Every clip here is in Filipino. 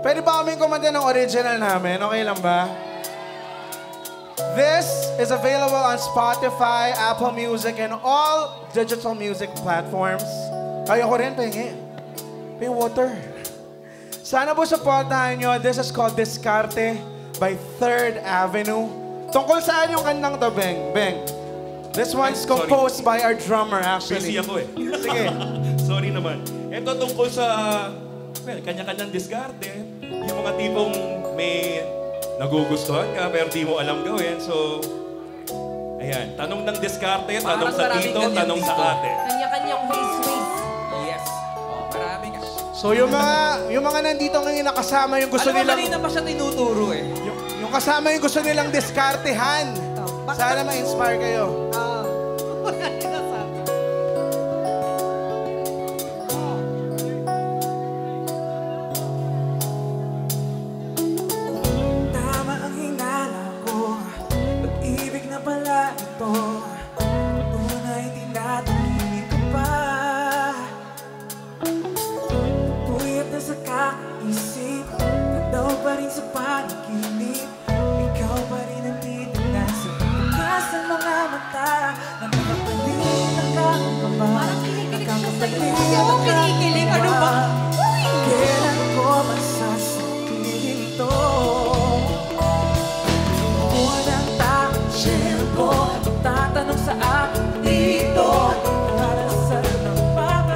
Pwede ba kaming kumanta ng original namin? Okay lang ba? This is available on Spotify, Apple Music, and all digital music platforms. Kaya ko rin, pahingi. Ping water. Sana po supportahan nyo. This is called Diskarte by Third Avenue. Tungkol saan yung kantang to, Beng? Beng. This one's composed by our drummer, actually. Busy ako eh. Sige. Sorry naman. Ito tungkol sa, kanya-kanyang diskarte. Yung mga tipong may nagugustuhan ka pero di mo alam gawin. So, ayan. Tanong ng diskarte, tanong sa tito, tanong sa ate. Kanya-kanyang ways. Yes. Marami ka. So, yung mga nandito ngayon nakasama yung gusto Alam mo, nilang... kanina pa siya tinuturo eh. Yung kasama yung gusto nilang diskartehan. Sana ma-inspire kayo. Tama ang hinala ko, pag-ibig na pala ito. Una'y tinatangging ka pa. Puyat na sa kakaisip, tanaw pa rin sa panaginip. Ikaw pa rin ang titignan sa bukas ng mga mata. Nakakapaling, nakakapaba. Parang kinikilig siya sa'yo. Nakakapaling, Ako kinikilig. Ano ba? kailan ko masasabihin to? Unang takbo, tatanong sa akin dito. Karasal ng baba.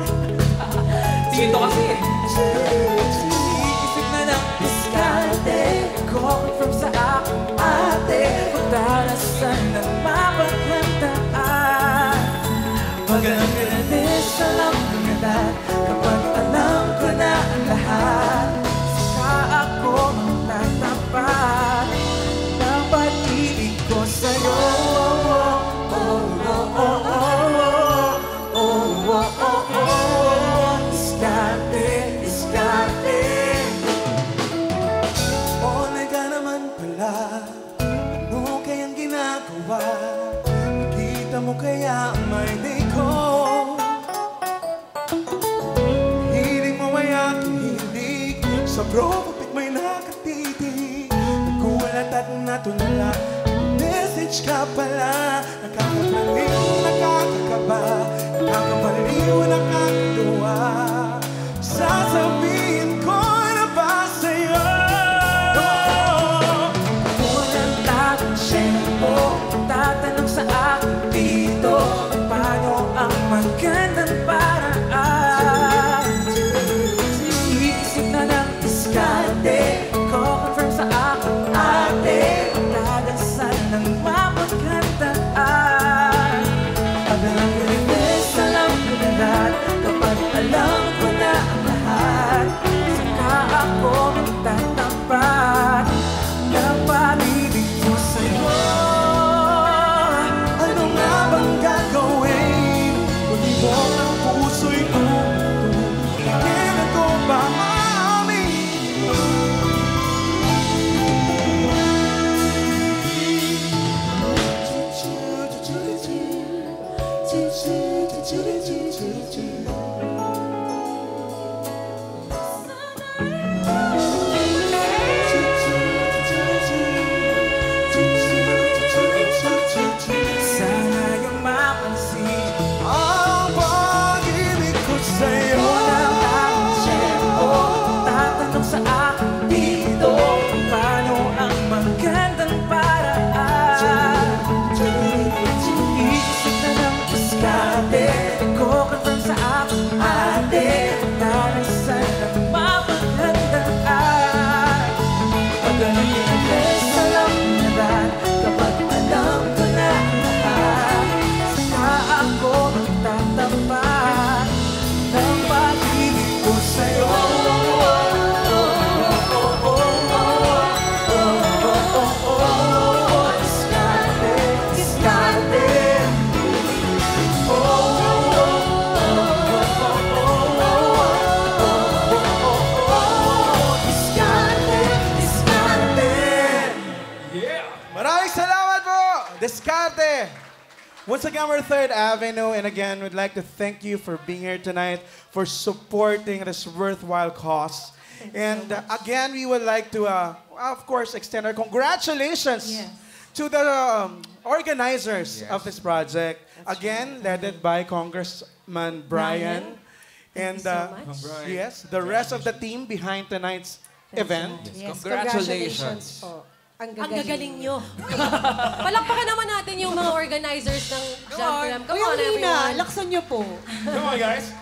Dito kasi eh. Iisip na ng diskarte, confirm sa akin ate. Kung darasan ng mapaghandaan. Pag alam ka na this, alam ka na. Kapag alam ko na ang lahat, saka ako magtatapat ng pag-ibig ko sa'yo. Diskarte, diskarte. Ole ka naman pala, ano kayang ginagawa? Nakita mo kaya ang may day ko? Sa bro, kapit may nakatitig, nagulat at natulala. Message ka pala, nakakabaliw, nakakakaba, nakakabaliw, nakakatuwa. Sasabihin ko na ba sa'yo? Unang tatansyempo, tatanong sa akin dito, paano ang magandang paraan? Iisip na ng diskarte, confirm sa akin ate. Magdadasal ng mapaghandaan. Pag alam ko rin this, alam ko na lahat. Kapag alam ko na ang lahat, saka ako magtatapat ng pag-ibig ko sa'yo. Ano nga bang gagawin kung di mo ang puso'y kailan ko ba sana yung mapansin ang pag-ibig ko sa'yo. Unang tatansyempo, tatanong sa akin dito, paano ang magandang paraan? Iisip na ng diskarte, confirm sa akin ate. Darasan ng mapaghandaan. Pag alam ko na this, alam ko na lahat. Kapag alam ko na ang lahat, saka ako magtatapat ng pag-ibig ko sa'yo. Diskarte, diskarte. Diskarte, diskarte. Maraming salamat po! Diskarte! Once again, we're Third Avenue, and again, we'd like to thank you for being here tonight, for supporting this worthwhile cause. And again, we would like to, of course, extend our congratulations Yes. to the organizers of this project. Again, led by Congressman Brian. And so much. yes, the rest of the team behind tonight's event. Yes, Congratulations. po. Ang gagaling nyo. Palakpakan naman natin yung mga organizers ng Jam Come on, Kuya Lina, everyone. laksan niyo po. Come on, guys.